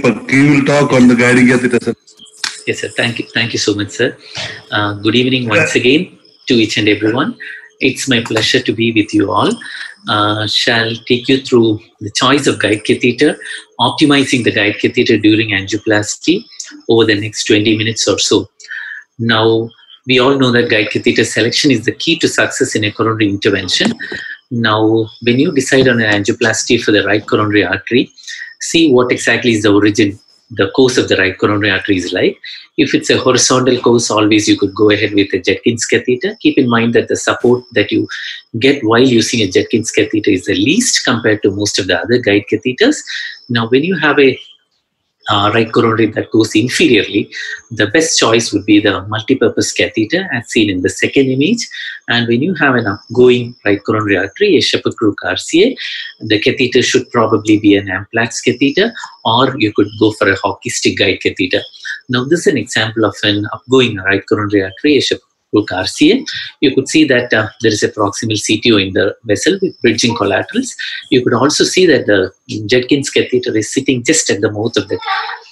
Deepak. He will talk on the guiding catheter, sir. Yes, sir. Thank you so much, sir. Good evening once again to each and everyone. It's my pleasure to be with you all. Shall take you through the choice of guide catheter, optimizing the guide catheter during angioplasty over the next 20 minutes or so. Now, we all know that guide catheter selection is the key to success in a coronary intervention. Now, when you decide on an angioplasty for the right coronary artery, see what exactly is the origin, the course of the right coronary artery is like. If it's a horizontal course, always you could go ahead with a Judkins catheter. Keep in mind that the support that you get while using a Judkins catheter is the least compared to most of the other guide catheters. Now, when you have a right coronary that goes inferiorly, the best choice would be the multipurpose catheter as seen in the second image. And when you have an upgoing right coronary artery, a Shepard-Crook RCA, the catheter should probably be an Amplatz catheter, or you could go for a hockey stick guide catheter. Now, this is an example of an upgoing right coronary artery, a Shepard-Crook RCA. You could see that there is a proximal CTO in the vessel with bridging collaterals. You could also see that the Judkins catheter is sitting just at the mouth of the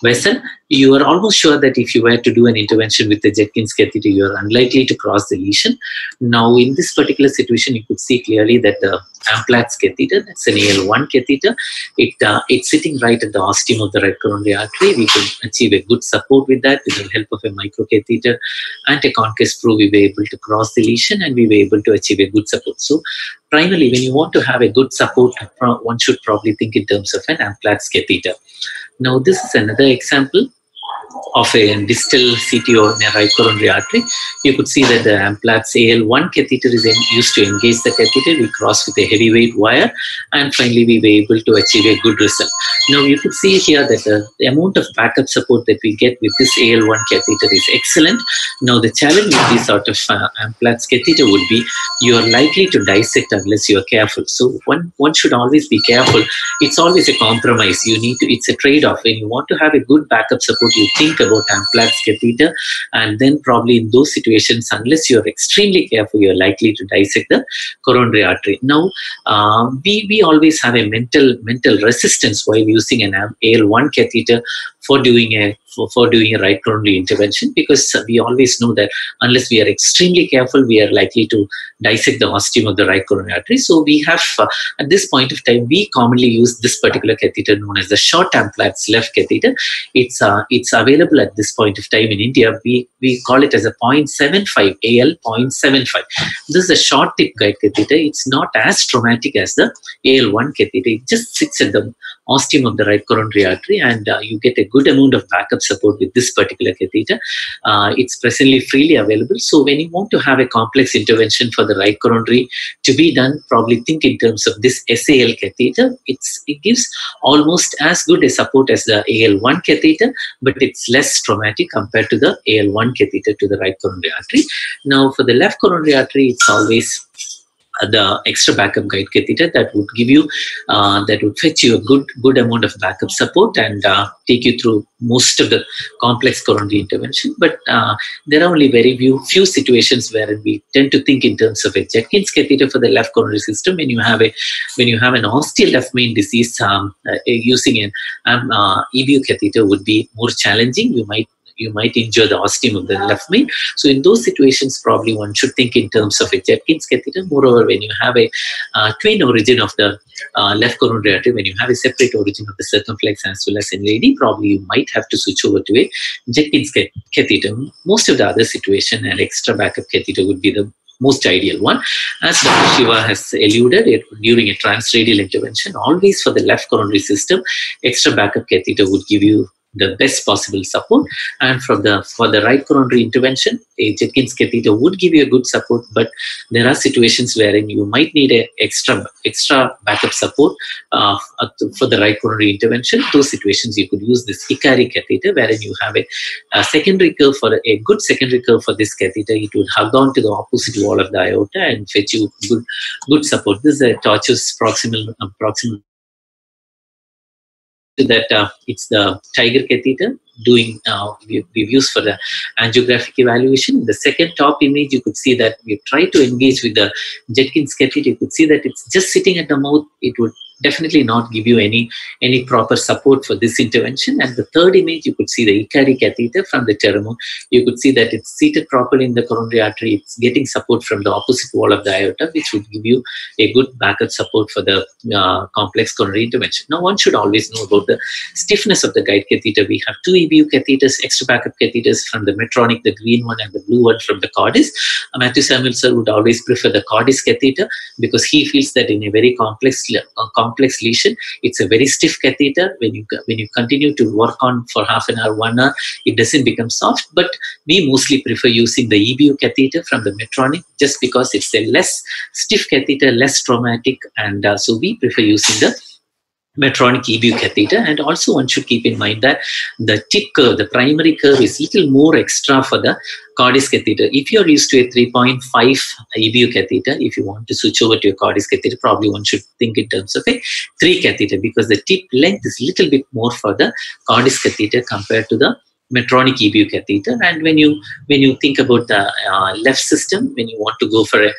vessel. You are almost sure that if you were to do an intervention with the Judkins catheter, you are unlikely to cross the lesion. Now, in this particular situation, you could see clearly that the Amplatz catheter, that's an AL1 catheter, it's sitting right at the ostium of the right coronary artery. We could achieve a good support with that with the help of a microcatheter and a concave screw. We were able to cross the lesion and we were able to achieve a good support. So, primarily, when you want to have a good support, one should probably think in terms of an Amplatz catheter. Now, this is another example of a distal CTO in a right coronary artery. You could see that the Amplatz AL1 catheter is used to engage the catheter. We cross with a heavyweight wire, and finally we were able to achieve a good result. Now, you could see here that the amount of backup support that we get with this AL1 catheter is excellent. Now, the challenge with this sort of Amplatz catheter would be you are likely to dissect unless you are careful. So, one should always be careful. It's always a compromise. It's a trade-off. When you want to have a good backup support, you think about Amplatz catheter, and then probably in those situations, unless you're extremely careful, you're likely to dissect the coronary artery. Now, we always have a mental resistance while using an AL1 catheter for doing a right coronary intervention, because we always know that unless we are extremely careful, we are likely to dissect the ostium of the right coronary artery. So we have, at this point of time, we commonly use this particular catheter known as the short Amplatz left catheter. It's available at this point of time in India. We call it as a 0.75 AL 0.75. This is a short tip guide catheter. It's not as traumatic as the AL1 catheter. It just sits at the ostium of the right coronary artery, and you get a good amount of backup support with this particular catheter. It's presently freely available. So when you want to have a complex intervention for the right coronary to be done, probably think in terms of this SAL catheter. It gives almost as good a support as the AL1 catheter, but it's less traumatic compared to the AL1 catheter to the right coronary artery. Now, for the left coronary artery, it's always the extra backup guide catheter that would give you, that would fetch you a good amount of backup support and take you through most of the complex coronary intervention. But there are only very few situations where we tend to think in terms of a Judkins catheter for the left coronary system. When you have an ostial left main disease, using an EBU catheter would be more challenging. You might injure the ostium of the left main. So in those situations, probably one should think in terms of a Judkins catheter. Moreover, when you have a twin origin of the left coronary artery, when you have a separate origin of the circumflex as well as NLAD, probably you might have to switch over to a Judkins catheter. Most of the other situation, an extra backup catheter would be the most ideal one. As Dr. Shiva has alluded, during a transradial intervention, always for the left coronary system, extra backup catheter would give you the best possible support. And for the right coronary intervention, a Judkins catheter would give you a good support, but there are situations wherein you might need a extra backup support for the right coronary intervention. Those situations you could use this Hikari catheter, wherein you have a secondary curve for a good secondary curve for this catheter. It would hug on to the opposite wall of the aorta and fetch you good support. This is a tortuous proximal that it's the Tiger catheter we've used for the angiographic evaluation. In the second top image, you could see that we've tried to engage with the Judkins catheter. You could see that it's just sitting at the mouth. It would definitely not give you any proper support for this intervention. And the third image, you could see the Ikari catheter from the Terumo. You could see that it's seated properly in the coronary artery. It's getting support from the opposite wall of the aorta, which would give you a good backup support for the complex coronary intervention. Now, one should always know about the stiffness of the guide catheter. We have two EBU catheters, extra backup catheters from the Medtronic, the green one, and the blue one from the Cordis. Matthew Samuel sir would always prefer the Cordis catheter because he feels that in a very complex lesion, it's a very stiff catheter. When you continue to work on for half an hour, 1 hour, it doesn't become soft. But we mostly prefer using the EBU catheter from the Medtronic just because it's a less stiff catheter, less traumatic, and so we prefer using the Medtronic EBU catheter. And also one should keep in mind that the tip curve, the primary curve, is little more extra for the Cordis catheter. If you're used to a 3.5 EBU catheter, if you want to switch over to a Cordis catheter, probably one should think in terms of a 3 catheter because the tip length is little bit more for the Cordis catheter compared to the Medtronic EBU catheter. And when you think about the left system, when you want to go for a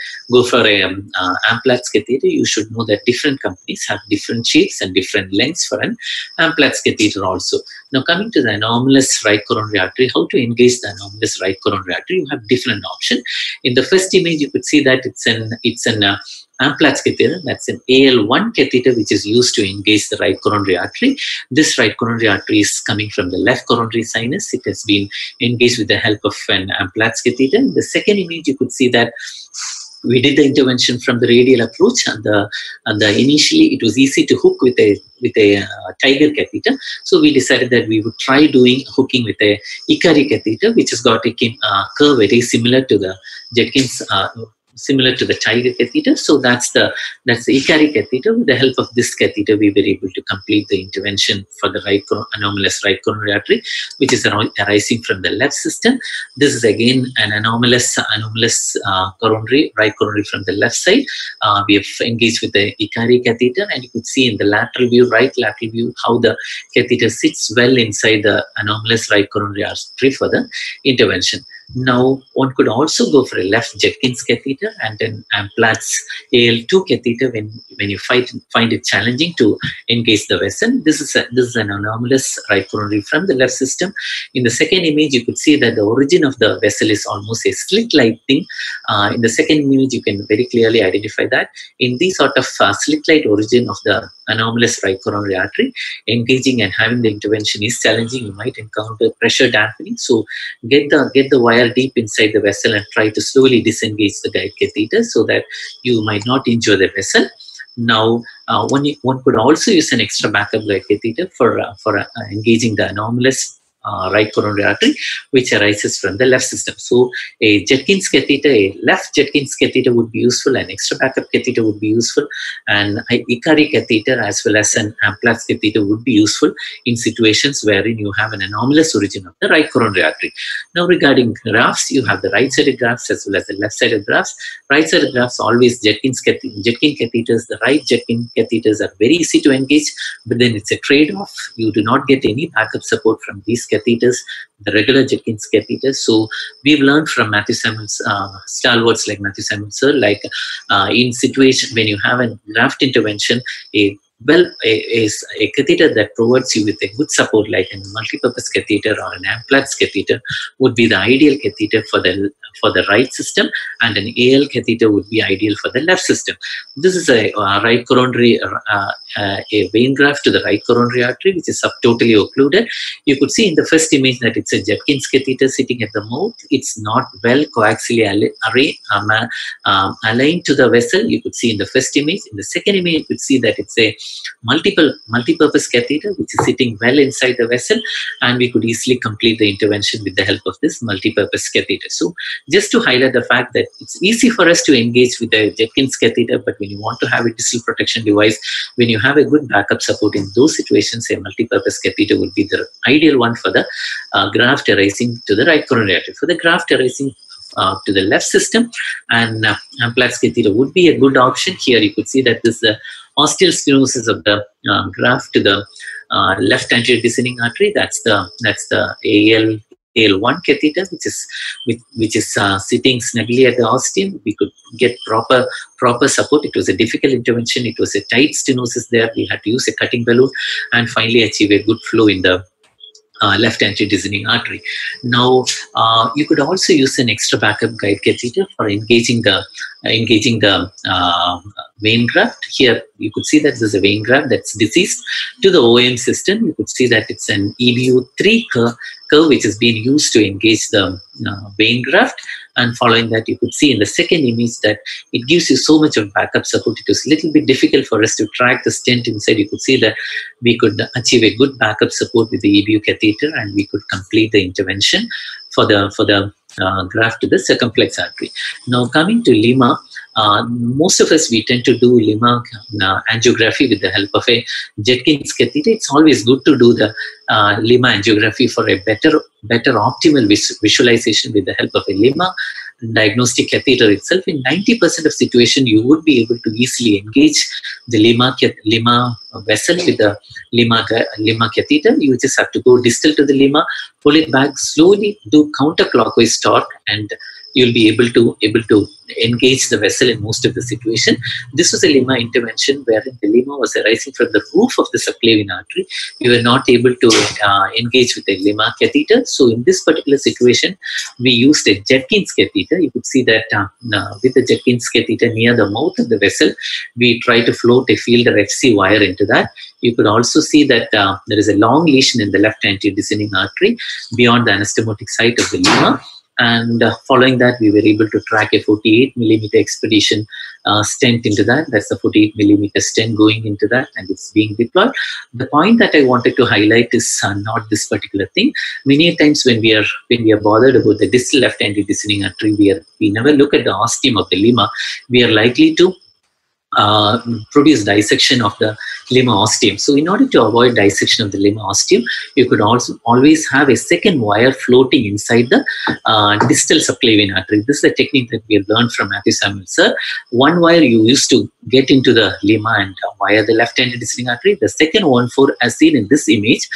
Amplatz catheter, you should know that different companies have different shapes and different lengths for an Amplatz catheter also. Now, coming to the anomalous right coronary artery, how to engage the anomalous right coronary artery? You have different options. In the first image, you could see that it's an Amplatz catheter. That's an AL1 catheter which is used to engage the right coronary artery. This right coronary artery is coming from the left coronary sinus. It has been engaged with the help of an Amplatz catheter. In the second image, you could see that we did the intervention from the radial approach, and initially it was easy to hook with a Tiger catheter. So we decided that we would try doing hooking with a Ikari catheter, which has got a curve very similar to the Jetkins. Similar to the Tiger catheter. So that's the Ikari catheter. With the help of this catheter, we were able to complete the intervention for the anomalous right coronary artery, which is arising from the left system. This is again an anomalous coronary, right coronary from the left side. We have engaged with the Ikari catheter, and you could see in the lateral view, right lateral view, how the catheter sits well inside the anomalous right coronary artery for the intervention. Now, one could also go for a left Jetkins catheter and an Amplatz AL2 catheter when you find it challenging to engage the vessel. This is an anomalous right coronary from the left system. In the second image, you could see that the origin of the vessel is almost a slit-like thing. In the second image, you can very clearly identify that. In this sort of slit-like origin of the anomalous right coronary artery, engaging and having the intervention is challenging. You might encounter pressure dampening. So get the wire deep inside the vessel and try to slowly disengage the guide catheter so that you might not injure the vessel. Now, one could also use an extra backup guide catheter for engaging the anomalous right coronary artery, which arises from the left system. So a Jetkins catheter, a left Jetkins catheter would be useful, an extra backup catheter would be useful, and an Ikari catheter as well as an Amplatz catheter would be useful in situations wherein you have an anomalous origin of the right coronary artery. Now, regarding grafts, you have the right-sided grafts as well as the left-sided grafts. Right-sided grafts always Jetkin catheters. The right Jetkin catheters are very easy to engage, but then it's a trade-off. You do not get any backup support from these catheters, the regular Jetkins catheters. So we've learned from Matthew Samuel's stalwarts like Matthew Samuel sir, like in situation when you have a graft intervention, a catheter that provides you with a good support like a multipurpose catheter or an Amplatz catheter would be the ideal catheter for the right system, and an AL catheter would be ideal for the left system. This is a right coronary, a vein graft to the right coronary artery, which is totally occluded. You could see in the first image that it's a Jetkins catheter sitting at the mouth. It's not well coaxially aligned to the vessel. You could see in the first image. In the second image, you could see that it's a multi-purpose catheter which is sitting well inside the vessel, and we could easily complete the intervention with the help of this multi-purpose catheter. So just to highlight the fact that it's easy for us to engage with a Jetkins catheter, but when you want to have a distal protection device, when you have a good backup support in those situations, a multi-purpose catheter would be the ideal one for the graft arising to the right coronary artery. For the graft arising to the left system, and Amplatz catheter would be a good option. Here you could see that this is the osteal stenosis of the graft to the left anterior descending artery. That's the AL AL1 catheter, which is sitting snugly at the ostium. We could get proper support. It was a difficult intervention. It was a tight stenosis there. We had to use a cutting balloon and finally achieve a good flow in the left anterior-descending artery. Now, you could also use an extra backup guide catheter for engaging the vein graft. Here, you could see that there's a vein graft that's deceased. To the OM system, you could see that it's an EBU3 curve which is being used to engage the vein graft. And following that, you could see in the second image that it gives you so much of backup support. It was a little bit difficult for us to track the stent inside. You could see that we could achieve a good backup support with the EBU catheter, and we could complete the intervention for the graft to the circumflex artery. Now, coming to Lima, most of us, we tend to do Lima angiography with the help of a Judkins catheter. It's always good to do the Lima angiography for a better optimal visualization with the help of a Lima diagnostic catheter itself. In 90% of situations, you would be able to easily engage the Lima vessel with the Lima catheter. You just have to go distal to the Lima, pull it back, slowly do counterclockwise torque, and you'll be able to engage the vessel in most of the situation. This was a Lima intervention wherein the Lima was arising from the roof of the subclavian artery. You were not able to engage with a Lima catheter. So in this particular situation, we used a Judkins catheter. You could see that with the Judkins catheter near the mouth of the vessel, we try to float a Fielder FC wire into that. You could also see that there is a long lesion in the left anterior descending artery beyond the anastomotic site of the Lima. And following that, we were able to track a 48 millimeter expedition stent into that. That's the 48 millimeter stent going into that, and it's being deployed. The point that I wanted to highlight is not this particular thing. Many times when we are bothered about the distal left anterior descending artery, we never look at the ostium of the Lima. We are likely to produce dissection of the Lima ostium. So in order to avoid dissection of the Lima ostium, you could also always have a second wire floating inside the distal subclavian artery. This is a technique that we have learned from Matthew Samuel, sir. One wire you used to get into the Lima and wire the left anterior descending artery. The second one, as seen in this image,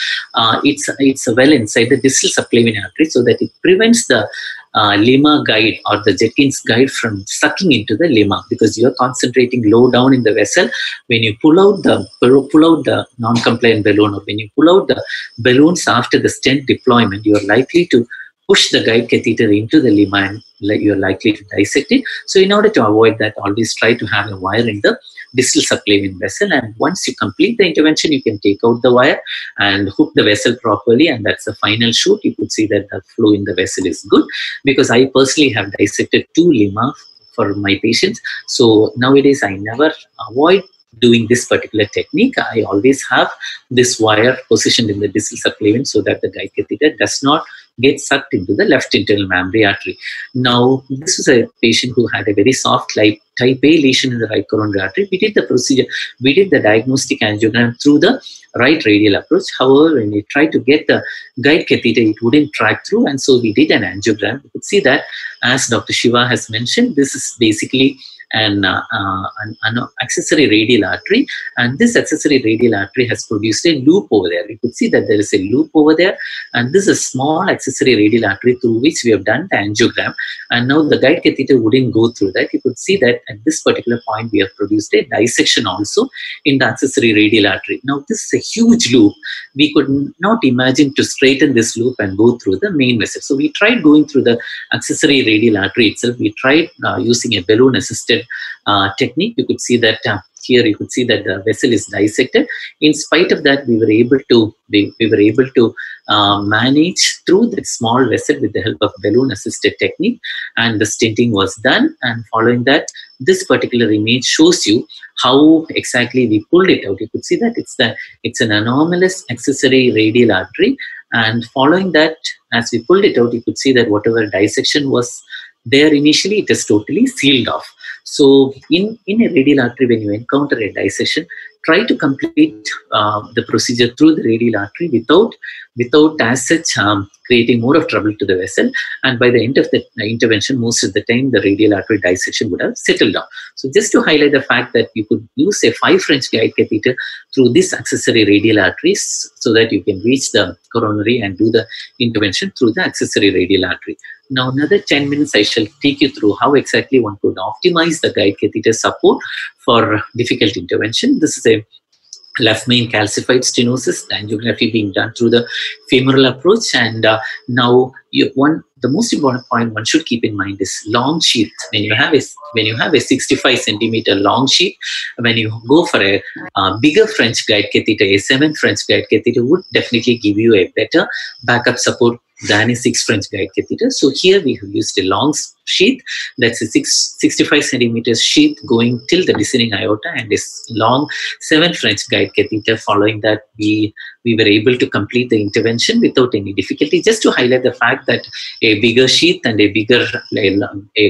it's well inside the distal subclavian artery, so that it prevents the Lima guide or the Judkins guide from sucking into the Lima, because you are concentrating low down in the vessel. When you pull out the non-compliant balloon, or when you pull out the balloons after the stent deployment, you are likely to push the guide catheter into the Lima, and you're likely to dissect it. So in order to avoid that, always try to have a wire in the distal subclavian vessel, and once you complete the intervention, you can take out the wire and hook the vessel properly, and that's the final shoot. You could see that the flow in the vessel is good, because I personally have dissected 2 Lima for my patients. So nowadays I never avoid doing this particular technique. I always have this wire positioned in the distal subclavian so that the guide catheter does not get sucked into the left internal mammary artery. Now, this is a patient who had a very soft type A lesion in the right coronary artery. We did the procedure, we did the diagnostic angiogram through the right radial approach. However, when we tried to get the guide catheter, it wouldn't track through, and so we did an angiogram. You could see that, as Dr. Shiva has mentioned, this is basically an accessory radial artery, and this accessory radial artery has produced a loop over there. You could see that there is a loop over there, and this is a small accessory radial artery through which we have done the angiogram, and now the guide catheter wouldn't go through that. You could see that at this particular point we have produced a dissection also in the accessory radial artery. Now this is a huge loop. We could not imagine to straighten this loop and go through the main vessel. So we tried going through the accessory radial artery itself. We tried using a balloon assisted technique. You could see that here you could see that the vessel is dissected. In spite of that, we were able to manage through that small vessel with the help of balloon assisted technique, and the stenting was done. And following that, this particular image shows you how exactly we pulled it out. You could see that it's an anomalous accessory radial artery, and following that, as we pulled it out, you could see that whatever dissection was there initially, it is totally sealed off. So in a radial artery, when you encounter a dissection, try to complete the procedure through the radial artery without as such creating more of trouble to the vessel. And by the end of the intervention, most of the time the radial artery dissection would have settled down. So just to highlight the fact that you could use a 5 French guide catheter through this accessory radial arteries so that you can reach the coronary and do the intervention through the accessory radial artery. Now, another 10 minutes, I shall take you through how exactly one could optimize the guide catheter support for difficult intervention. This is a left main calcified stenosis, the angiography being done through the femoral approach. And now, the most important point one should keep in mind is long sheath. When you have a 65 centimeter long sheath, when you go for a bigger French guide catheter, a 7 French guide catheter would definitely give you a better backup support than a 6 French guide catheter. So here we have used a long sheath, that's a 65 centimeters sheath going till the descending aorta, and this long 7 French guide catheter. Following that, we were able to complete the intervention without any difficulty. Just to highlight the fact that a bigger sheath and a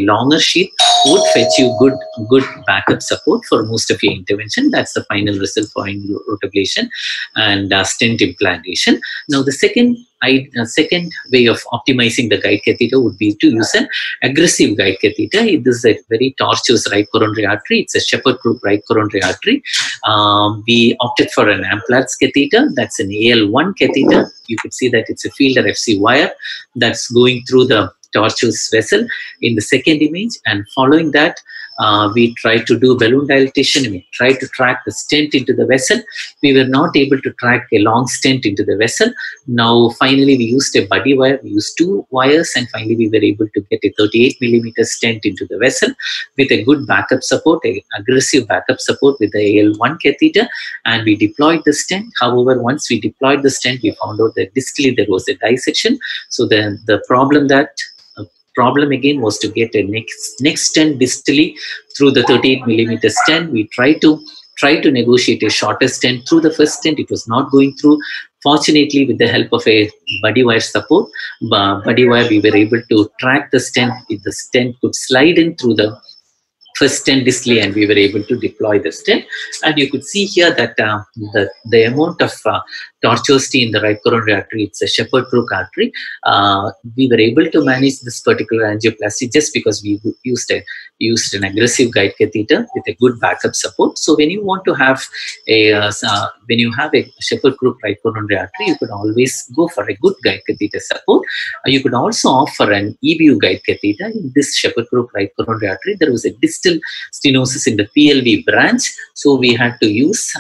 longer sheath would fetch you good backup support for most of your intervention. That's the final result for rotablation and stent implantation. Now, the second way of optimizing the guide catheter would be to use an aggressive guide catheter. This is a very tortuous right coronary artery. It's a Shepherd Crook right coronary artery. We opted for an Amplatz catheter. That's an AL1 catheter. You could see that it's a Fielder FC wire that's going through the tortuous vessel in the second image. And following that, we tried to do balloon dilatation. We tried to track the stent into the vessel. We were not able to track a long stent into the vessel. Now, finally, we used a buddy wire. We used 2 wires, and finally, we were able to get a 38 millimeter stent into the vessel with a good backup support, a aggressive backup support with the AL1 catheter, and we deployed the stent. However, once we deployed the stent, we found out that distally there was a dissection. So the problem again was to get a next stent distally through the 38 millimeter stent. We tried to negotiate a shorter stent through the first stent. It was not going through. Fortunately, with the help of a buddy wire support, we were able to track the stent. The stent could slide in through the first stent distally, and we were able to deploy the stent. And you could see here that the amount of tortuosity in the right coronary artery, it's a Shepherd Crook artery. We were able to manage this particular angioplasty just because we used an aggressive guide catheter with a good backup support. So when you want to have a Shepherd Crook right coronary artery, you could always go for a good guide catheter support. You could also offer an EBU guide catheter. In this Shepherd Crook right coronary artery, there was a distal stenosis in the PLV branch, so we used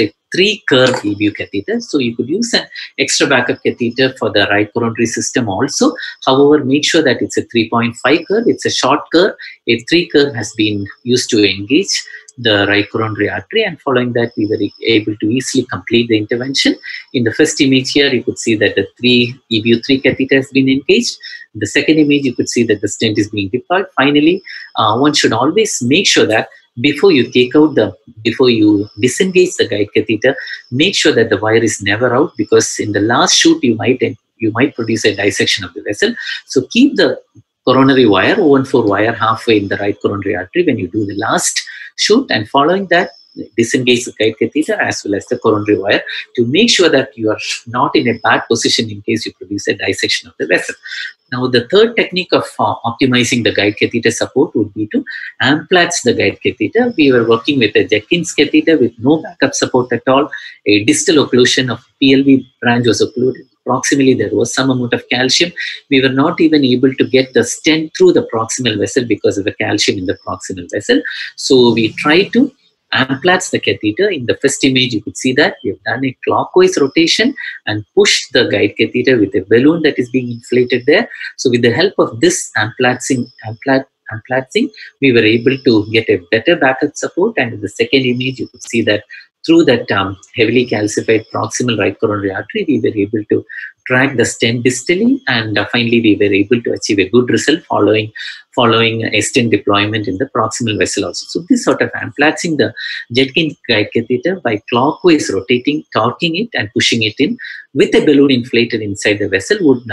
a 3-curve EBU catheter. So you could use an extra backup catheter for the right coronary system also. However, make sure that it's a 3.5 curve. It's a short curve. A 3 curve has been used to engage the right coronary artery, and following that, we were able to easily complete the intervention. In the first image here, you could see that the EBU 3 catheter has been engaged. In the second image, you could see that the stent is being deployed. Finally, one should always make sure that before you disengage the guide catheter, make sure that the wire is never out, because in the last shoot you might produce a dissection of the vessel. So keep the coronary wire, O14 wire, halfway in the right coronary artery when you do the last shoot, and following that, disengage the guide catheter as well as the coronary wire to make sure that you are not in a bad position in case you produce a dissection of the vessel. Now, the third technique of optimizing the guide catheter support would be to Amplatz the guide catheter. We were working with a Jenkins catheter with no backup support at all. A distal occlusion of PLV branch was occluded. Proximally, there was some amount of calcium. We were not even able to get the stent through the proximal vessel because of the calcium in the proximal vessel. So we tried to Amplatz the catheter. In the first image, you could see that we have done a clockwise rotation and pushed the guide catheter with a balloon that is being inflated there. So with the help of this Amplatzing, we were able to get a better backup support. And in the second image, you could see that through that heavily calcified proximal right coronary artery, we were able to track the stent distally, and finally we were able to achieve a good result following a stent deployment in the proximal vessel also. So this sort of amplaxing the Judkins guide catheter by clockwise rotating, torquing it and pushing it in with a balloon inflated inside the vessel would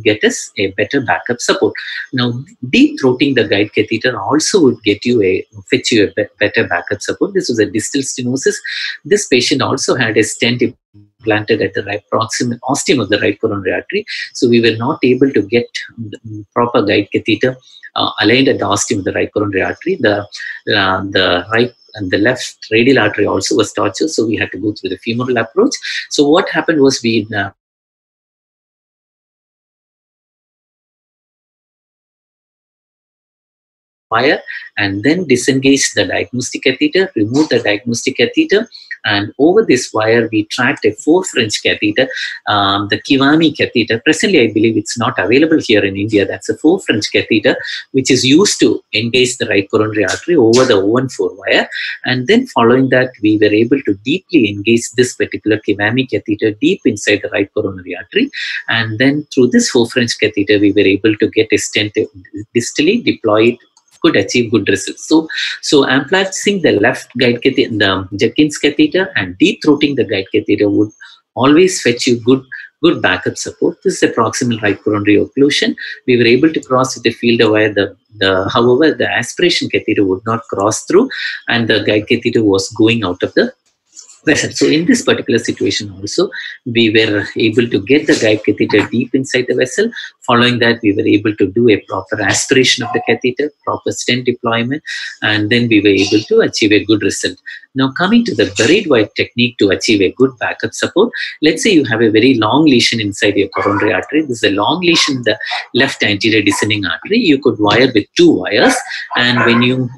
get us a better backup support. Now, deep throating the guide catheter also would fetch you a better backup support. This was a distal stenosis. This patient also had a stent implanted at the right proximal ostium of the right coronary artery. So we were not able to get proper guide catheter aligned at the ostium of the right coronary artery. The right and the left radial artery also was tortured, so we had to go through the femoral approach. So what happened was we wire and then disengage the diagnostic catheter, remove the diagnostic catheter, and over this wire we tracked a 4 French catheter, the Kiwami catheter. Presently I believe it's not available here in India. That's a 4 French catheter which is used to engage the right coronary artery over the 014 wire, and then following that we were able to deeply engage this particular Kiwami catheter deep inside the right coronary artery, and then through this 4 French catheter we were able to get a stent distally deployed, could achieve good results. So amplaxing the left guide catheter, the Judkins catheter, and deep throating the guide catheter would always fetch you good backup support. This is a proximal right coronary occlusion. We were able to cross with the fielder wire. However, the aspiration catheter would not cross through, and the guide catheter was going out of the vessel. So in this particular situation also, we were able to get the guide catheter deep inside the vessel. Following that, we were able to do a proper aspiration of the catheter, proper stent deployment, and then we were able to achieve a good result. Now coming to the buried wire technique to achieve a good backup support, let's say you have a very long lesion inside your coronary artery. This is a long lesion in the left anterior descending artery. You could wire with 2 wires, and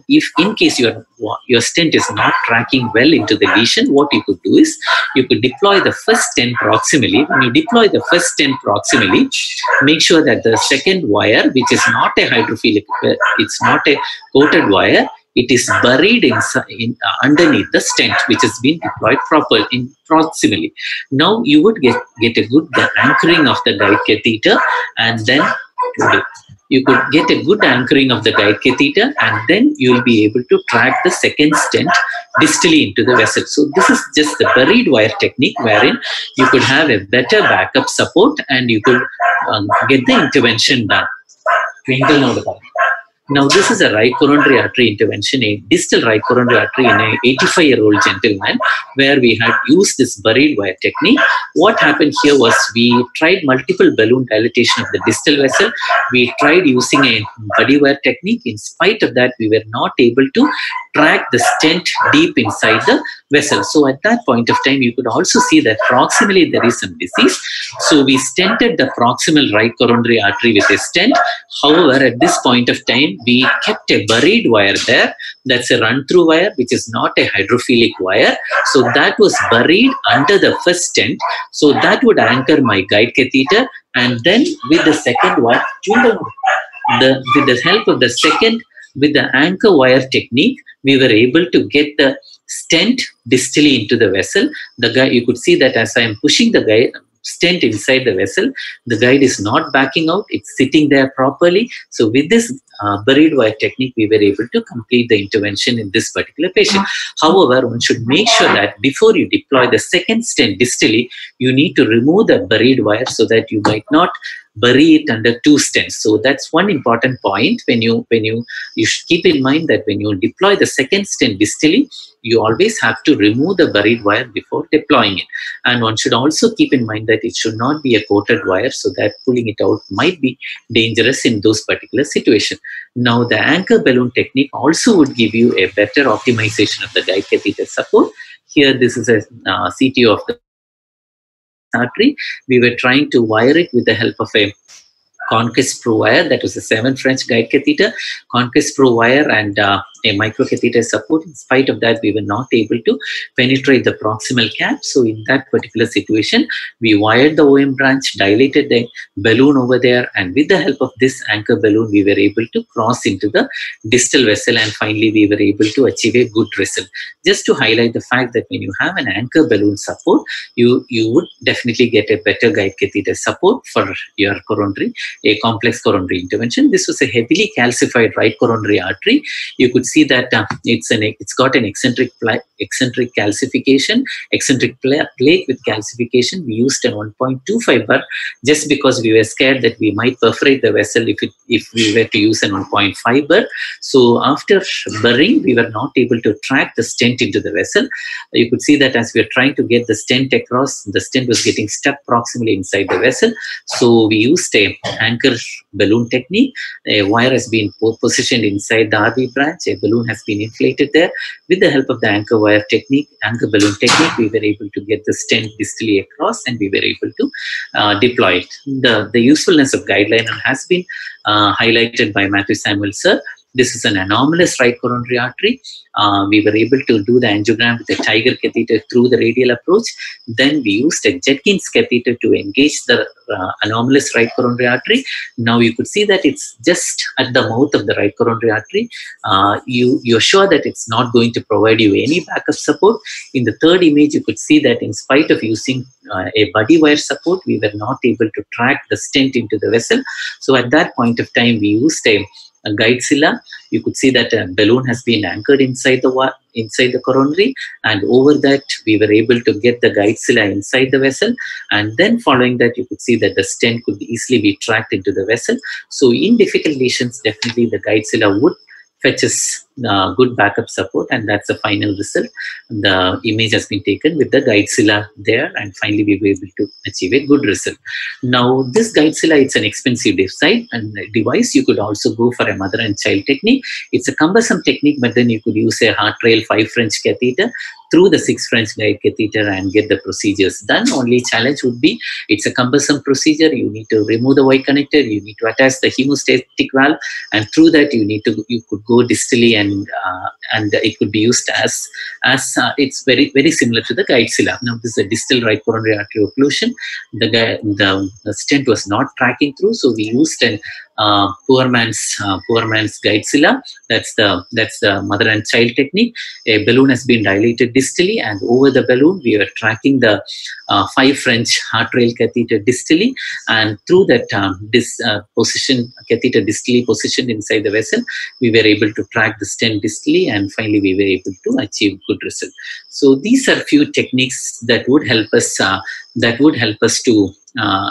if in case your stent is not tracking well into the lesion, what you could do is you could deploy the first stent proximally. When you deploy the first stent proximally, make sure that the second wire, which is not a hydrophilic, it's not a coated wire, it is buried underneath the stent, which has been deployed proximally. Now you would get a good anchoring of the guide catheter, and then you could get a good anchoring of the guide catheter, and then you will be able to track the second stent distally into the vessel. So this is just the buried wire technique, wherein you could have a better backup support and you could get the intervention done. Now this is a right coronary artery intervention, a distal right coronary artery in an 85-year-old gentleman, where we had used this buried wire technique. What happened here was we tried multiple balloon dilatation of the distal vessel. We tried using a buddy wire technique. In spite of that, we were not able to track the stent deep inside the vessel. So at that point of time, you could also see that proximally there is some disease. So we stented the proximal right coronary artery with a stent. However, at this point of time, we kept a buried wire there. That's a run-through wire, which is not a hydrophilic wire. So that was buried under the first stent. So that would anchor my guide catheter. And then with the second wire, with the help of the second, with the anchor wire technique, we were able to get the stent distally into the vessel. You could see that as I am pushing the stent inside the vessel, the guide is not backing out, it's sitting there properly. So with this buried wire technique, we were able to complete the intervention in this particular patient. However, one should make sure that before you deploy the second stent distally, you need to remove the buried wire so that you might not bury it under 2 stents. So that's one important point. You should keep in mind that when you deploy the second stent distally, you always have to remove the buried wire before deploying it. And one should also keep in mind that it should not be a coated wire, so that pulling it out might be dangerous in those particular situations. Now, the anchor balloon technique also would give you a better optimization of the guide catheter support. Here, this is a CTO of the artery. We were trying to wire it with the help of a Conquest Pro wire. That was a 7 French guide catheter, Conquest Pro wire, and a microcatheter support. In spite of that, we were not able to penetrate the proximal cap. So in that particular situation, we wired the OM branch, dilated the balloon over there, and with the help of this anchor balloon, we were able to cross into the distal vessel, and finally we were able to achieve a good result. Just to highlight the fact that when you have an anchor balloon support, you would definitely get a better guide catheter support for your coronary, a complex coronary intervention. This was a heavily calcified right coronary artery. You could see that it's got an eccentric calcification, eccentric plaque with calcification. We used a 1.25 bar just because we were scared that we might perforate the vessel if we were to use an 1.5 bar. So after burring, we were not able to track the stent into the vessel. You could see that as we were trying to get the stent across, the stent was getting stuck proximally inside the vessel. So we used a anchor balloon technique. A wire has been positioned inside the RV branch. A balloon has been inflated there. With the help of the anchor wire technique, anchor balloon technique, we were able to get the stent distally across, and we were able to deploy it. The usefulness of guideliner has been highlighted by Matthew Samuel, sir. This is an anomalous right coronary artery. We were able to do the angiogram with a Tiger catheter through the radial approach. Then we used a Judkins catheter to engage the anomalous right coronary artery. Now you could see that it's just at the mouth of the right coronary artery. You're sure that it's not going to provide you any backup support. In the third image, you could see that in spite of using a body wire support, we were not able to track the stent into the vessel. So at that point of time, we used a guidezilla. You could see that a balloon has been anchored inside the coronary, and over that we were able to get the guidezilla inside the vessel, and then following that you could see that the stent could easily be tracked into the vessel. So in difficult lesions, definitely the guidezilla would fetches good backup support, and that's the final result. The image has been taken with the guidezilla there, and finally we were able to achieve a good result. Now this guidezilla, it's an expensive device. You could also go for a mother and child technique. It's a cumbersome technique, but then you could use a heart rail 5 French catheter through the 6 French guide catheter and get the procedures done. Only challenge would be it's a cumbersome procedure. You need to remove the Y connector, you need to attach the hemostatic valve, and through that you could go distally, and it could be used as it's very similar to the guidezilla. Now this is a distal right coronary artery occlusion. The stent was not tracking through, so we used an poor man's guidezilla. That's the mother and child technique. A balloon has been dilated distally, and over the balloon we were tracking the 5 French heart rail catheter distally, and through that catheter distally positioned inside the vessel, we were able to track the stent distally, and finally we were able to achieve good result. So these are few techniques that would help us to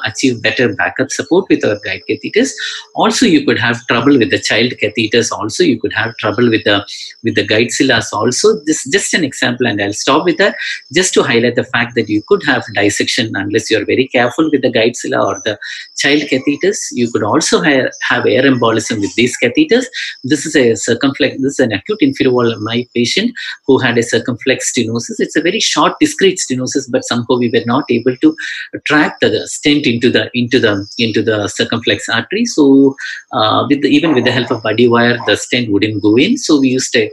achieve better backup support with our guide catheters. Also, you could have trouble with the child catheters. Also, you could have trouble with the guidezillas. Also, this is just an example, and I'll stop with that just to highlight the fact that you could have dissection unless you're very careful with the guidezilla or the child catheters. You could also have air embolism with these catheters. This is an acute inferior wall in my patient who had a circumflex stenosis. It's a very short, discrete stenosis, but somehow we were not able to track the stent into the circumflex artery. So even with the help of body wire, the stent wouldn't go in. So we used a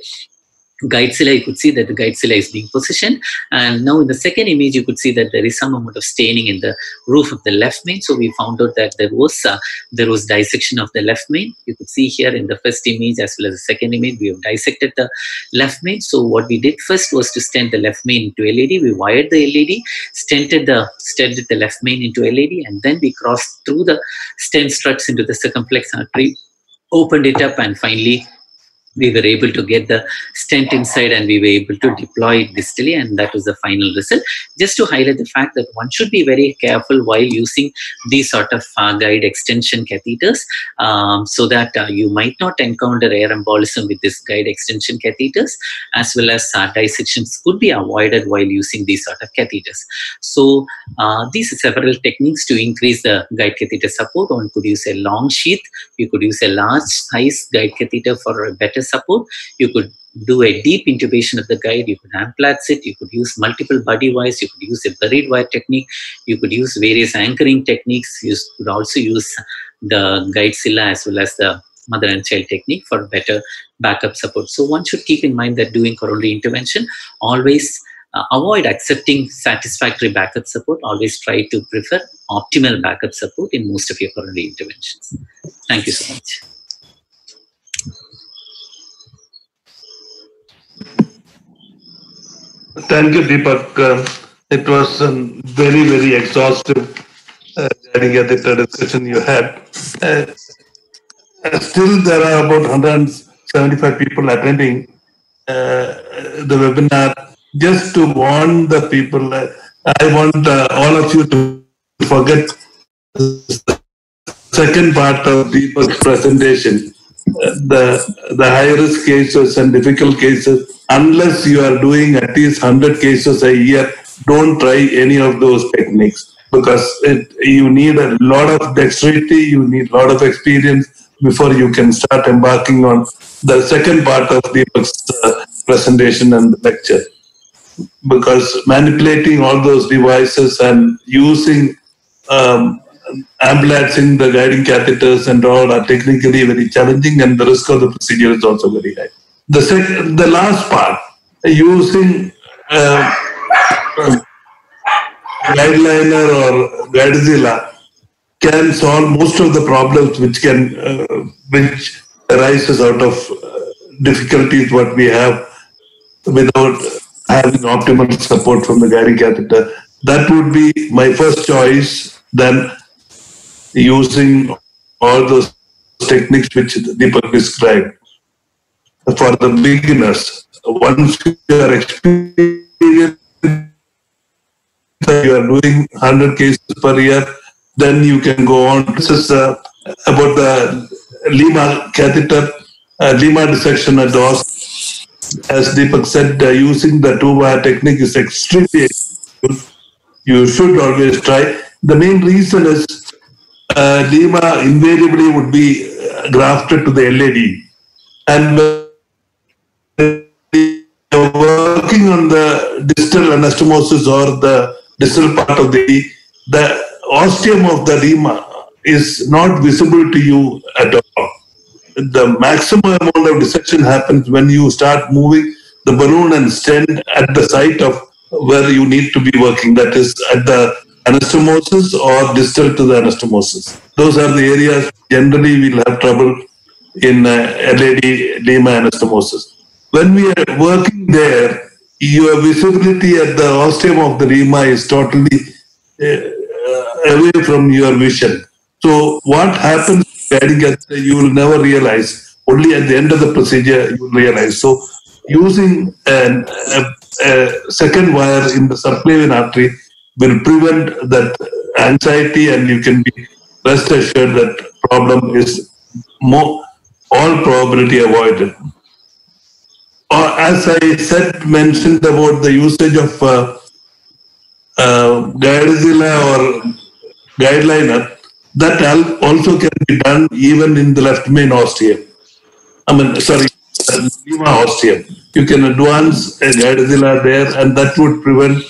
guidezilla. You could see that the guidezilla is being positioned, and now in the second image you could see that there is some amount of staining in the roof of the left main. So we found out that there was dissection of the left main. You could see here in the first image as well as the second image, we have dissected the left main. So what we did first was to stent the left main into LAD. We wired the LAD, stented the left main into LAD, and then we crossed through the stent struts into the circumflex artery, opened it up, and finally we were able to get the stent inside, and we were able to deploy it distally, and that was the final result. Just to highlight the fact that one should be very careful while using these sort of guide extension catheters, so that you might not encounter air embolism with this guide extension catheters, as well as dissections could be avoided while using these sort of catheters. So these are several techniques to increase the guide catheter support. One could use a long sheath. You could use a large size guide catheter for a better support. You could do a deep intubation of the guide. You could amplats it. You could use multiple body wires. You could use a buried wire technique. You could use various anchoring techniques. You could also use the guidezilla as well as the mother and child technique for better backup support. So one should keep in mind that doing coronary intervention, always avoid accepting satisfactory backup support. Always try to prefer optimal backup support in most of your coronary interventions. Thank you so much. Thank you, Deepak. It was a very, very exhaustive guiding catheter discussion you had. Still, there are about 175 people attending the webinar. Just to warn the people, I want all of you to forget the second part of Deepak's presentation. The high-risk cases and difficult cases, unless you are doing at least 100 cases a year, don't try any of those techniques, because you need a lot of dexterity, you need a lot of experience before you can start embarking on the second part of Deepak's presentation and lecture. Because manipulating all those devices and using ambulancing the guiding catheters and all are technically very challenging, and the risk of the procedure is also very high. The last part, using GuideLiner or GuideZilla can solve most of the problems which arises out of difficulties what we have without having optimal support from the guiding catheter. That would be my first choice, then using all those techniques which Deepak described. For the beginners, once you are experienced, you are doing 100 cases per year, then you can go on. This is about the Lima catheter, Lima dissection at the hospital. As Deepak said, using the two-wire technique is extremely good. You should always try. The main reason is Lima invariably would be grafted to the LAD. And working on the distal anastomosis or the distal part of the ostium of the Lima is not visible to you at all. The maximum amount of dissection happens when you start moving the balloon and stent at the site of where you need to be working, that is at the anastomosis or distal to the anastomosis. Those are the areas generally we'll have trouble in LAD Lima anastomosis. When we are working there, your visibility at the ostium of the Lima is totally away from your vision. So what happens guiding catheter, you will never realize. Only at the end of the procedure, you will realize. So using a second wire in the subclavian artery will prevent that anxiety, and you can be rest assured that problem is all probability avoided. Or as I mentioned about the usage of GuideZilla or GuideLiner, that also can be done even in the left main ostium. Lima ostium. You can advance a GuideZilla there, and that would prevent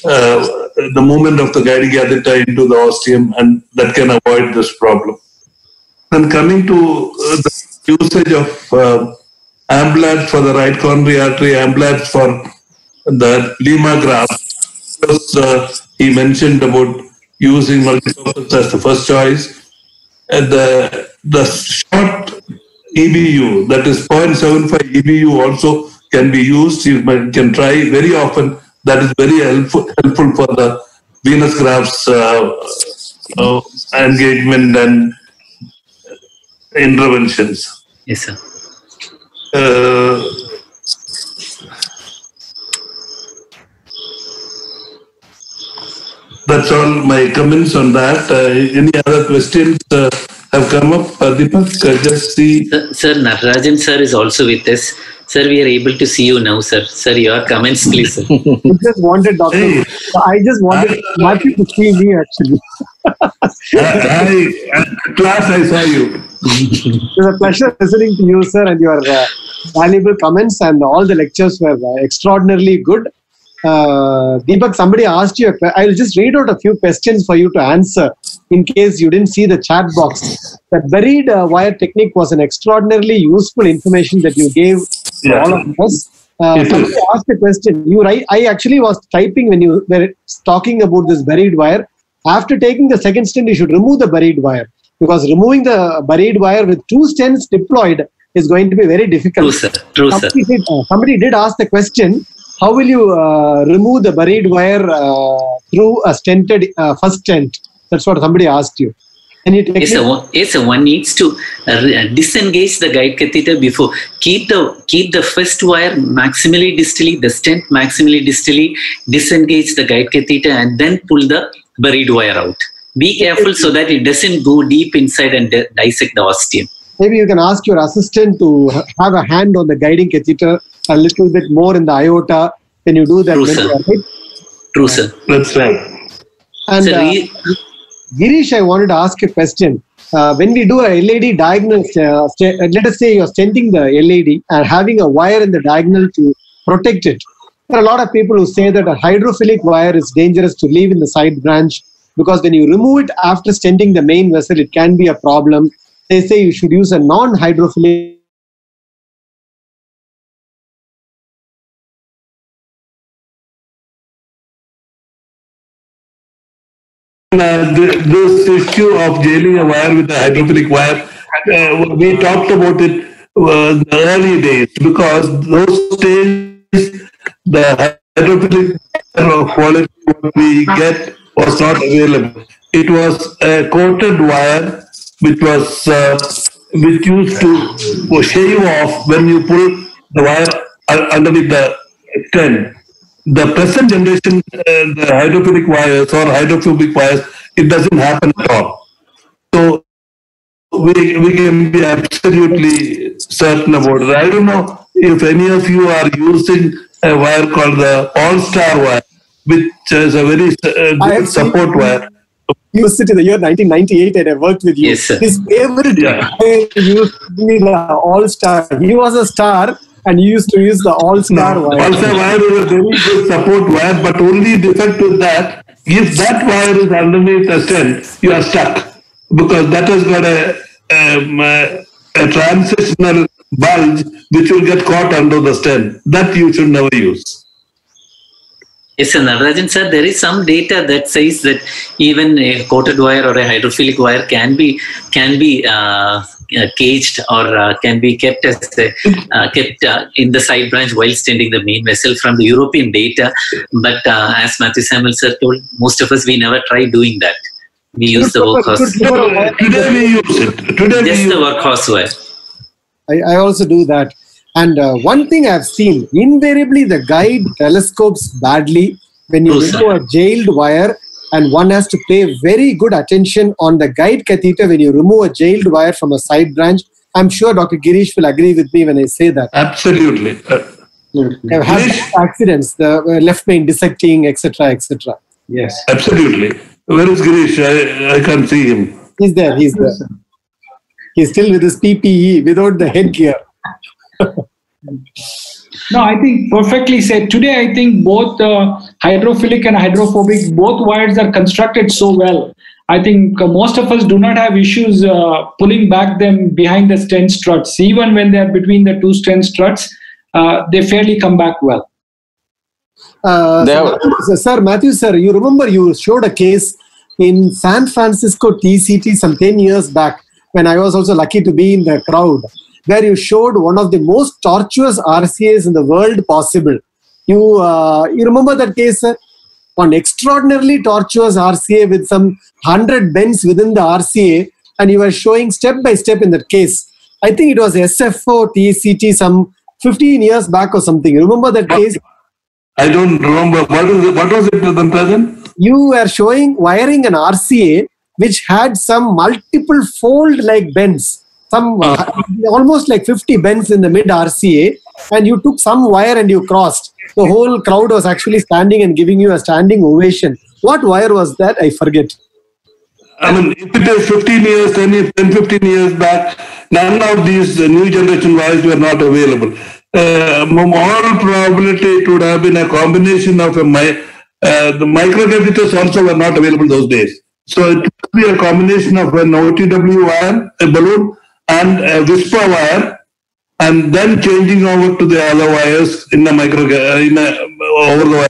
the movement of the guiding catheter into the ostium, and that can avoid this problem. And coming to the usage of Amblat for the right coronary artery, Amblat for the Lima graft, he mentioned about using multipurpose as the first choice. And the short EBU, that is 0.75 EBU, also can be used. You can try very often. That is very helpful for the venous grafts engagement and interventions. Yes, sir. That's all my comments on that. Any other questions have come up? Deepak, just see. Sir, Natarajan sir is also with us. Sir, we are able to see you now, sir. Sir, your comments, please, sir. I just wanted, Doctor. Hey. I just wanted Matthew to see me, actually. At class, I saw you. It was a pleasure listening to you, sir, and your valuable comments, and all the lectures were extraordinarily good. Deepak, somebody asked you. I'll just read out a few questions for you to answer in case you didn't see the chat box. The buried wire technique was an extraordinarily useful information that you gave to all of us. Somebody asked a question. I actually was typing when you were talking about this buried wire. After taking the second stent, you should remove the buried wire, because removing the buried wire with 2 stents deployed is going to be very difficult. True, sir. Somebody did ask the question, how will you remove the buried wire through a stented first stent? That's what somebody asked you. Yes, sir. One needs to disengage the guide catheter before. Keep the first wire maximally distally, the stent maximally distally, disengage the guide catheter, and then pull the buried wire out. Be careful so that it doesn't go deep inside and dissect the ostium. Maybe you can ask your assistant to have a hand on the guiding catheter a little bit more in the aorta. Can you do that? True, sir. Right? True, sir. That's right. And Girish, I wanted to ask a question. When we do a LAD diagonal, let us say you're stenting the LAD and having a wire in the diagonal to protect it. There are a lot of people who say that a hydrophilic wire is dangerous to leave in the side branch, because when you remove it after stenting the main vessel, it can be a problem. They say you should use a non-hydrophilic. This issue of jailing a wire with a hydrophilic wire, we talked about it in the early days, because those days the hydrophilic quality we get was not available. It was a coated wire which used to shave off when you pull the wire underneath the stent. The present generation, the hydrophilic wires or hydrophobic wires, it doesn't happen at all. So we can be absolutely certain about it. I don't know if any of you are using a wire called the All-Star wire, which is a very good support wire. Used it in the year 1998 and I worked with you. Yes, sir. His favorite wire used to be the All-Star. He was a star and he used to use the All-Star wire. All-Star wire is a very good support wire, but only defect with that, if that wire is underneath a stent, you are stuck, because that has got a transitional bulge which will get caught under the stent. That you should never use. Yes, sir. Natarajan sir, there is some data that says that even a coated wire or a hydrophilic wire can be caged or can be kept as kept in the side branch while stenting the main vessel from the European data. But as Matthew Samuel sir told, most of us, we never try doing that. We use the workhorse. Today we use it. Just the workhorse wire. I also do that. And one thing I've seen, invariably the guide telescopes badly when you remove a jailed wire, and one has to pay very good attention on the guide catheter when you remove a jailed wire from a side branch. I'm sure Dr. Girish will agree with me when I say that. Absolutely. I've had accidents, the left main dissecting, etc., etc. Yes. Absolutely. Where is Girish? I can't see him. He's there. He's still with his PPE, without the headgear. No, I think perfectly said. Today, I think both hydrophilic and hydrophobic, both wires are constructed so well. I think most of us do not have issues pulling back them behind the stent struts. Even when they are between the two stent struts, they fairly come back well. Sir, Matthew, sir, you remember you showed a case in San Francisco TCT some 10 years back, when I was also lucky to be in the crowd, where you showed one of the most tortuous RCAs in the world possible. You remember that case, sir? One extraordinarily tortuous RCA with some 100 bends within the RCA, and you were showing step by step in that case. I think it was SFO TCT some 15 years back or something. You remember that case? I don't remember. What was it, Natarajan? You were showing wiring an RCA which had some multiple fold-like bends. Some almost like 50 bends in the mid RCA, and you took some wire and you crossed. The whole crowd was actually standing and giving you a standing ovation. What wire was that? I forget. I mean, if it is 15 years, 10, 15 years back, none of these new generation wires were not available. all probability it would have been a combination of the microcapacitors also were not available those days. So it would be a combination of an OTW wire, a balloon, and a Whisper wire, and then changing over to the other wires in the over the wire.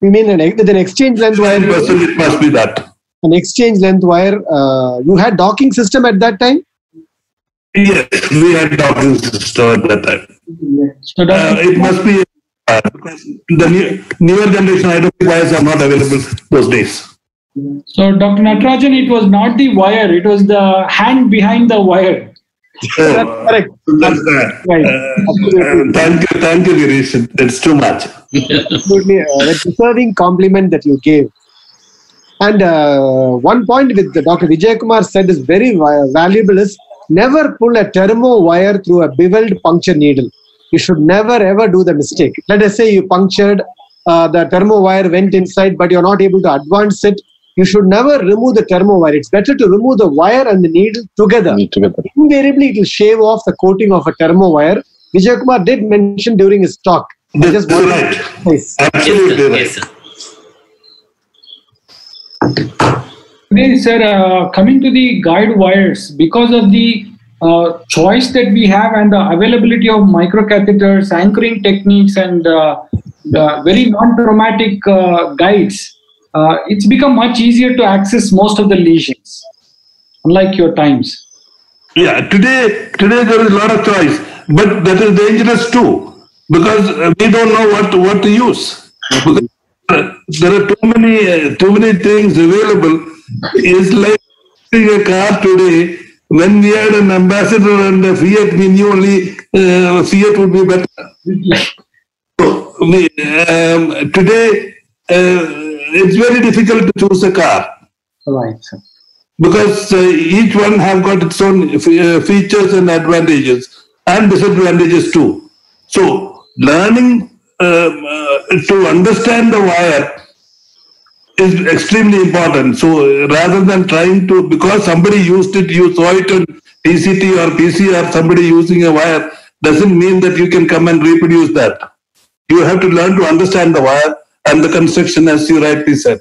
You mean with an exchange length wire? 100% it must be that. An exchange length wire. You had docking system at that time? Yes, we had docking system at that time. So it must be because the newer generation hydraulic wires are not available those days. So, Dr. Natarajan, it was not the wire, it was the hand behind the wire. Correct. Right. Thank you, Girish. It's too much. Absolutely. A deserving compliment that you gave. And one point with Dr. Vijay Kumar said is very valuable is never pull a thermo wire through a beveled puncture needle. You should never ever do the mistake. Let us say you punctured, the thermo wire went inside, but you're not able to advance it. You should never remove the thermo wire. It's better to remove the wire and the needle together. Invariably, it will shave off the coating of a thermo wire. Vijay Kumar did mention during his talk. That's right. Yes. Absolutely right. Yes, sir. Today, sir, coming to the guide wires, because of the choice that we have and the availability of microcatheters, anchoring techniques, and very non-traumatic guides, it's become much easier to access most of the lesions, unlike your times. Yeah, today there is a lot of choice, but that is dangerous too, because we don't know what to use. Because there are too many things available. It's like a car today. When we had an ambassador and a Fiat, we knew only Fiat would be better. So today it's very difficult to choose a car. Right. Because each one have got its own features and advantages and disadvantages too. So learning to understand the wire is extremely important. So rather than trying to, because somebody used it, you saw it on TCT or PCR, somebody using a wire, doesn't mean that you can come and reproduce that. You have to learn to understand the wire and the construction, as you rightly said.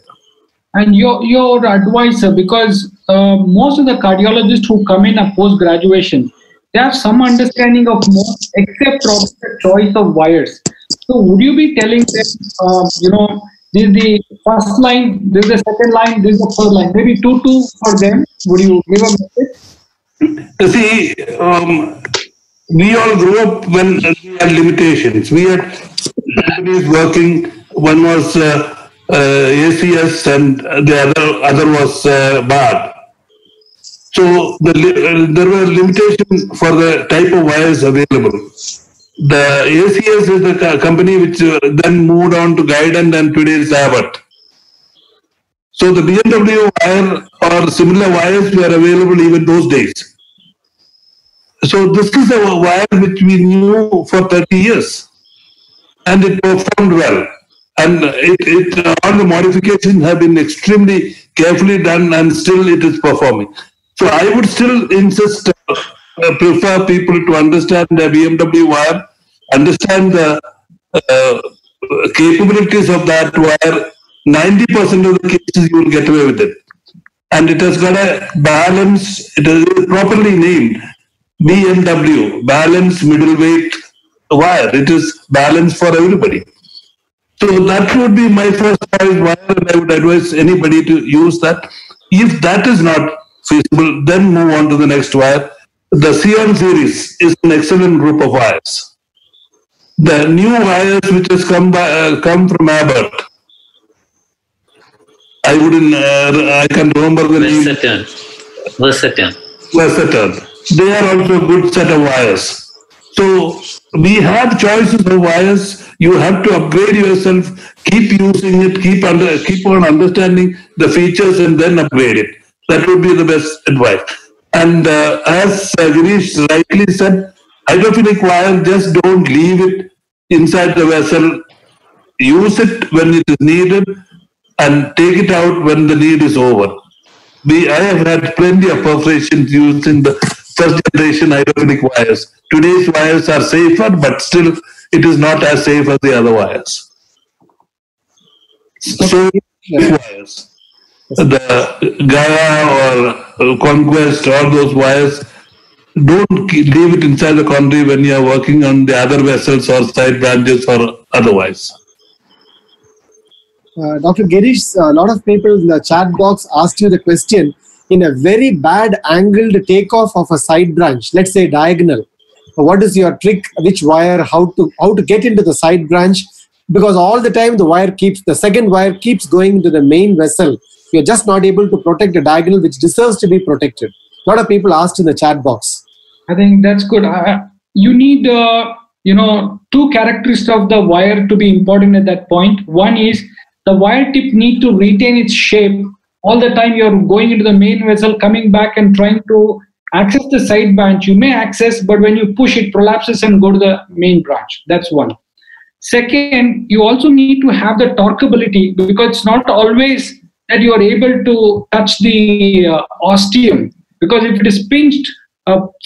And your advice, because most of the cardiologists who come in a post-graduation, they have some understanding of most, except probably the choice of wires. So would you be telling them, this is the first line, this is the second line, this is the third line, maybe two for them? Would you give a message? You see, we all grew up when we had limitations. We had companies working, one was ACS and the other was BARD. So there were limitations for the type of wires available. The ACS is the company which then moved on to Guidant and today is Abbott. So the BMW wire or similar wires were available even those days. So this is a wire which we knew for 30 years and it performed well. And all the modifications have been extremely carefully done and still it is performing. So I would still insist, prefer people to understand the BMW wire, understand the capabilities of that wire. 90% of the cases you will get away with it. And it has got a balance, it is properly named BMW, balanced middleweight wire. It is balanced for everybody. So that would be my first choice wire and I would advise anybody to use that. If that is not feasible, then move on to the next wire. The Sion series is an excellent group of wires. The new wires which has come from Abbott, I can remember the name. Versatile. They are also a good set of wires. So we have choices of wires. You have to upgrade yourself, keep using it, keep on understanding the features and then upgrade it. That would be the best advice. And as Girish rightly said, hydrophilic wire, just don't leave it inside the vessel. Use it when it is needed and take it out when the need is over. I have had plenty of perforations using the first generation hydrophilic wires. Today's wires are safer, but still it is not as safe as the other wires. So wires, the Gaia or Conquest, all those wires, don't leave it inside the country when you are working on the other vessels or side branches or otherwise. Dr. Girish, a lot of people in the chat box asked you the question in a very bad angled takeoff of a side branch, let's say diagonal. What is your trick? Which wire? How to get into the side branch? Because all the time the second wire keeps going into the main vessel. You're just not able to protect the diagonal, which deserves to be protected. A lot of people asked in the chat box. I think that's good. You need, two characteristics of the wire to be important at that point. One is the wire tip need to retain its shape. All the time you're going into the main vessel, coming back and trying to access the side branch. You may access, but when you push, it prolapses and go to the main branch. That's one. Second, you also need to have the torqueability, because it's not always that you are able to touch the ostium, because if it is pinched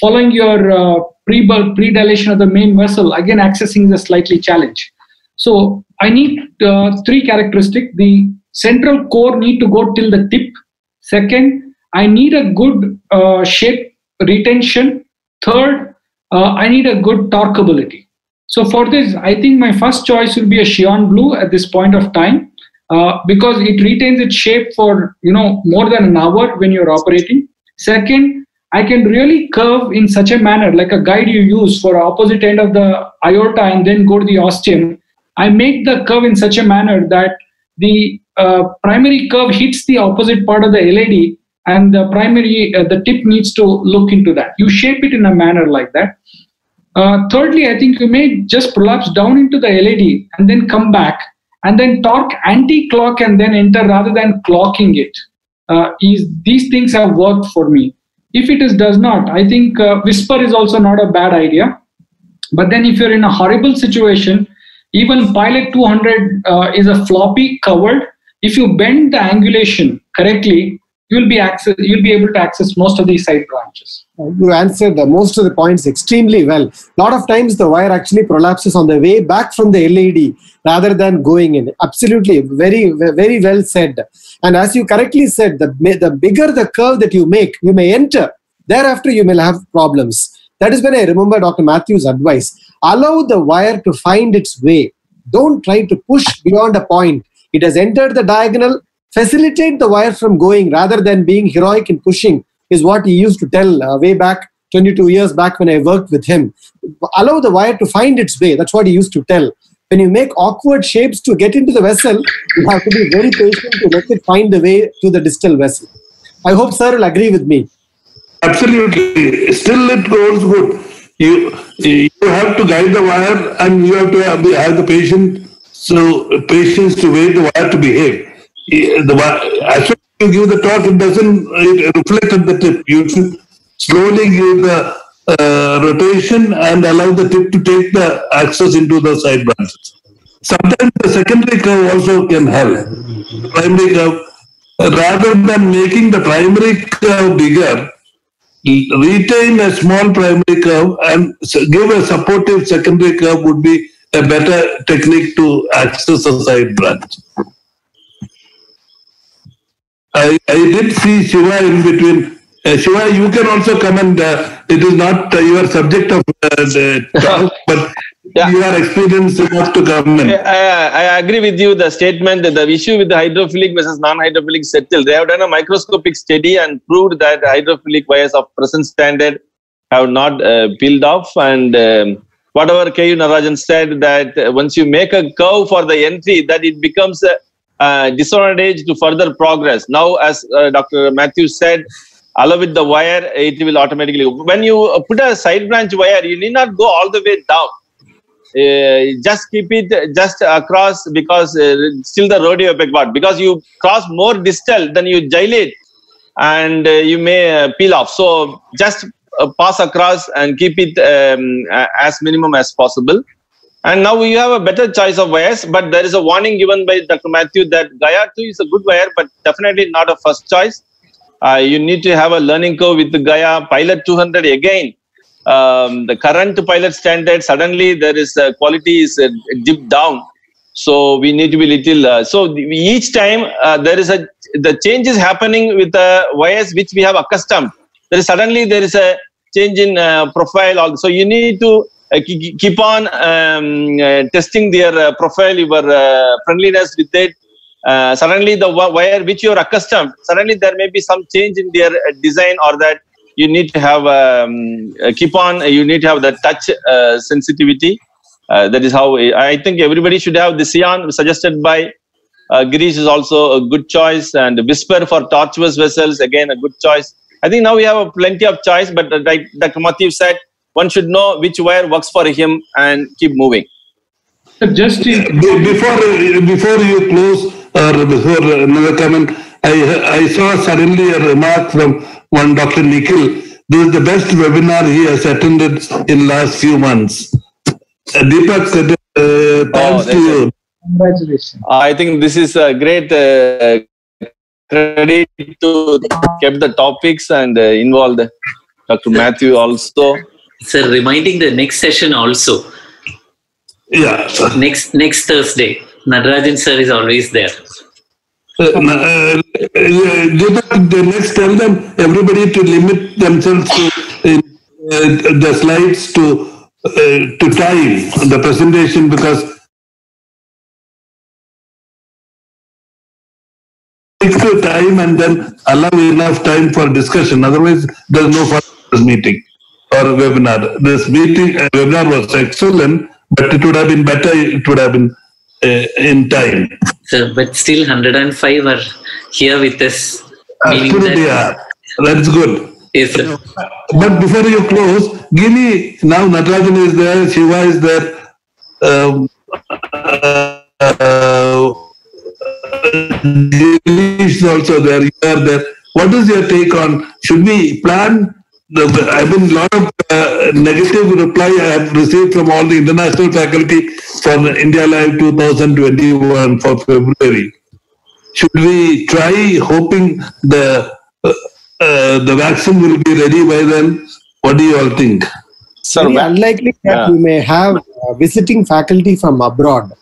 following your pre-dilation of the main vessel, again accessing is a slightly challenge. So I need three characteristics. The central core need to go till the tip. Second, I need a good shape retention. Third, I need a good torqueability. So for this, I think my first choice will be a Xi'an blue at this point of time, because it retains its shape for more than an hour when you're operating. Second, I can really curve in such a manner, like a guide you use for opposite end of the aorta and then go to the ostium. I make the curve in such a manner that the primary curve hits the opposite part of the LAD, and the tip needs to look into that. You shape it in a manner like that. Thirdly, I think you may just prolapse down into the LAD and then come back and then torque anti-clock and then enter rather than clocking it. These things have worked for me. If it does not, I think whisper is also not a bad idea. But then if you're in a horrible situation, even Pilot 200 is a floppy covered. If you bend the angulation correctly, you'll be able to access most of these side branches. You answered most of the points extremely well. A lot of times the wire actually prolapses on the way back from the LAD rather than going in. Absolutely, very, very well said. And as you correctly said, the bigger the curve that you make, you may enter. Thereafter, you may have problems. That is when I remember Dr. Matthew's advice. Allow the wire to find its way. Don't try to push beyond a point. It has entered the diagonal. Facilitate the wire from going rather than being heroic in pushing is what he used to tell way back 22 years back when I worked with him. Allow the wire to find its way. That's what he used to tell. When you make awkward shapes to get into the vessel, you have to be very patient to let it find the way to the distal vessel. I hope sir will agree with me. Absolutely. Still it goes good. You have to guide the wire and you have to have the patience to wait the wire to behave. As soon as you give the torque, it doesn't reflect at the tip. You should slowly give the rotation and allow the tip to take the access into the side branches. Sometimes the secondary curve also can help. The primary curve, rather than making the primary curve bigger, retain a small primary curve and give a supportive secondary curve would be a better technique to access a side branch. I did see Shiva in between. Shiva, you can also comment. It is not your subject of talk, but you are experienced enough to comment. I agree with you. The statement that the issue with the hydrophilic versus non-hydrophilic settled. They have done a microscopic study and proved that hydrophilic wires of present standard have not peeled off. And whatever K.U. Narajan said, that once you make a curve for the entry, that it becomes disadvantage to further progress. Now, as Dr. Matthews said, allow with the wire, it will automatically go. When you put a side branch wire, you need not go all the way down. Just keep it just across, because still the rodeo part. Because you cross more distal, then you gyrate and you may peel off. So just pass across and keep it as minimum as possible. And now you have a better choice of wires, but there is a warning given by Dr. Matthew that Gaia 2 is a good wire, but definitely not a first choice. You need to have a learning curve with the Gaia Pilot 200 again. The current pilot standard, suddenly there is quality is dipped down. So we need to be little. So each time the change is happening with the wires which we have accustomed. There is a change in profile also. You need to keep on testing their profile, your friendliness with it. Suddenly the wire which you are accustomed, suddenly there may be some change in their design, or that you need to have you need to have the touch sensitivity. That is how I think everybody should have. The Sion suggested by Girish is also a good choice, and Whisper for tortuous vessels, again a good choice. I think now we have plenty of choice, but like Dr. Matthew said, one should know which wire works for him and keep moving. Just before you close, or before another comment, I saw suddenly a remark from one Dr. Nikhil. This is the best webinar he has attended in last few months. Deepak, thanks to you. Congratulations. I think this is a great credit to keep the topics and involved Dr. Matthew also. Sir, reminding the next session also. Yeah. Next Thursday, Natarajan sir is always there. Next, tell them everybody to limit themselves to the slides to time the presentation, because stick to time and then allow enough time for discussion. Otherwise, there's no further meeting or webinar. This webinar was excellent, but it would have been better. It would have been in time. Sir, but still 105 are here with us. Absolutely, that's good. Yes, sir. But before you close, give me, now Natarajan is there, Shiva is there, Girish is also there, you are there. What is your take on, should we plan? I mean, a lot of negative reply I have received from all the international faculty for India Live 2021 for February. Should we try hoping the vaccine will be ready by then? What do you all think? Very unlikely that we may have visiting faculty from abroad.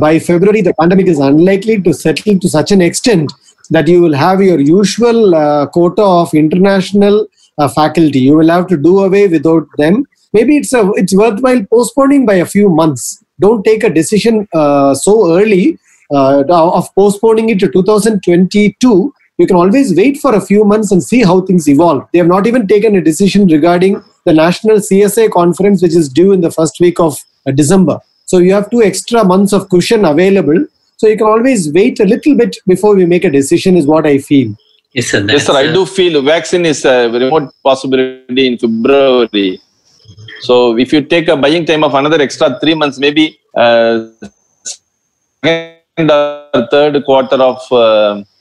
By February, the pandemic is unlikely to settle to such an extent that you will have your usual quota of international faculty. You will have to do away without them. Maybe it's worthwhile postponing by a few months. Don't take a decision so early of postponing it to 2022. You can always wait for a few months and see how things evolve. They have not even taken a decision regarding the National CSA conference, which is due in the first week of December. So you have 2 extra months of cushion available. So you can always wait a little bit before we make a decision, is what I feel. Yes, sir. Yes, sir. I do feel vaccine is a remote possibility in February. So if you take a buying time of another extra 3 months, maybe second or third quarter of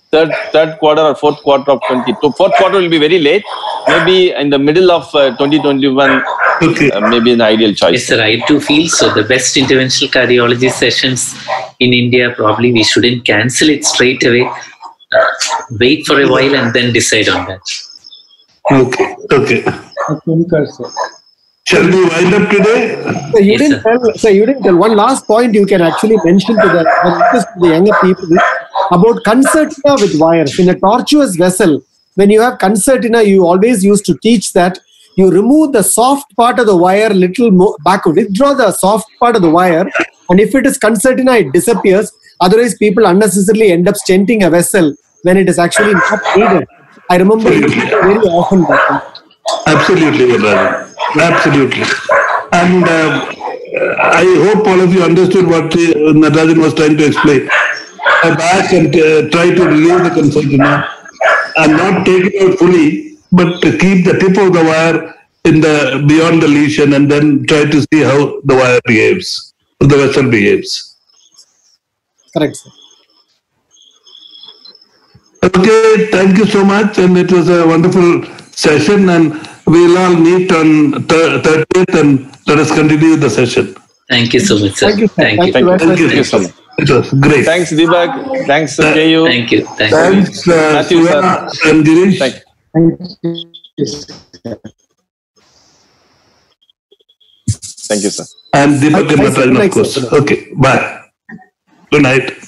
third quarter or fourth quarter of 22. Fourth quarter will be very late. Maybe in the middle of 2021, maybe an ideal choice. Yes, sir. I do feel so. The best interventional cardiology sessions in India, probably we shouldn't cancel it straight away. Wait for a while and then decide on that. Okay. Shall we wind up today? So you didn't tell. One last point you can actually mention to the younger people about concertina with wires. In a tortuous vessel, when you have concertina, you always used to teach that you remove the soft part of the wire little more backward. Withdraw the soft part of the wire, and if it is concertina, it disappears. Otherwise, people unnecessarily end up stenting a vessel when it is actually not needed. I remember it very often. Absolutely, Rajan. Absolutely. And I hope all of you understood what Natarajan was trying to explain. Back and try to relieve the concertina and not take it out fully, but to keep the tip of the wire in the beyond the lesion, and then try to see how the wire behaves, the vessel behaves. Correct, sir. Okay, thank you so much, and it was a wonderful session, and we'll all meet on 30th and let us continue the session. Thank you so much, sir. Thank you, sir. Thank you. Thank you very much. Thank you so much. It was great. Thanks, Deepak. Thanks, KU. Thank you. Thank you. Thanks, Matthew, sir. Shiva and Girish. Thank you. Thank you, sir. And Deepak and Bye, sir. Natarajan, Good of night, course. sir. Okay, bye. Good night.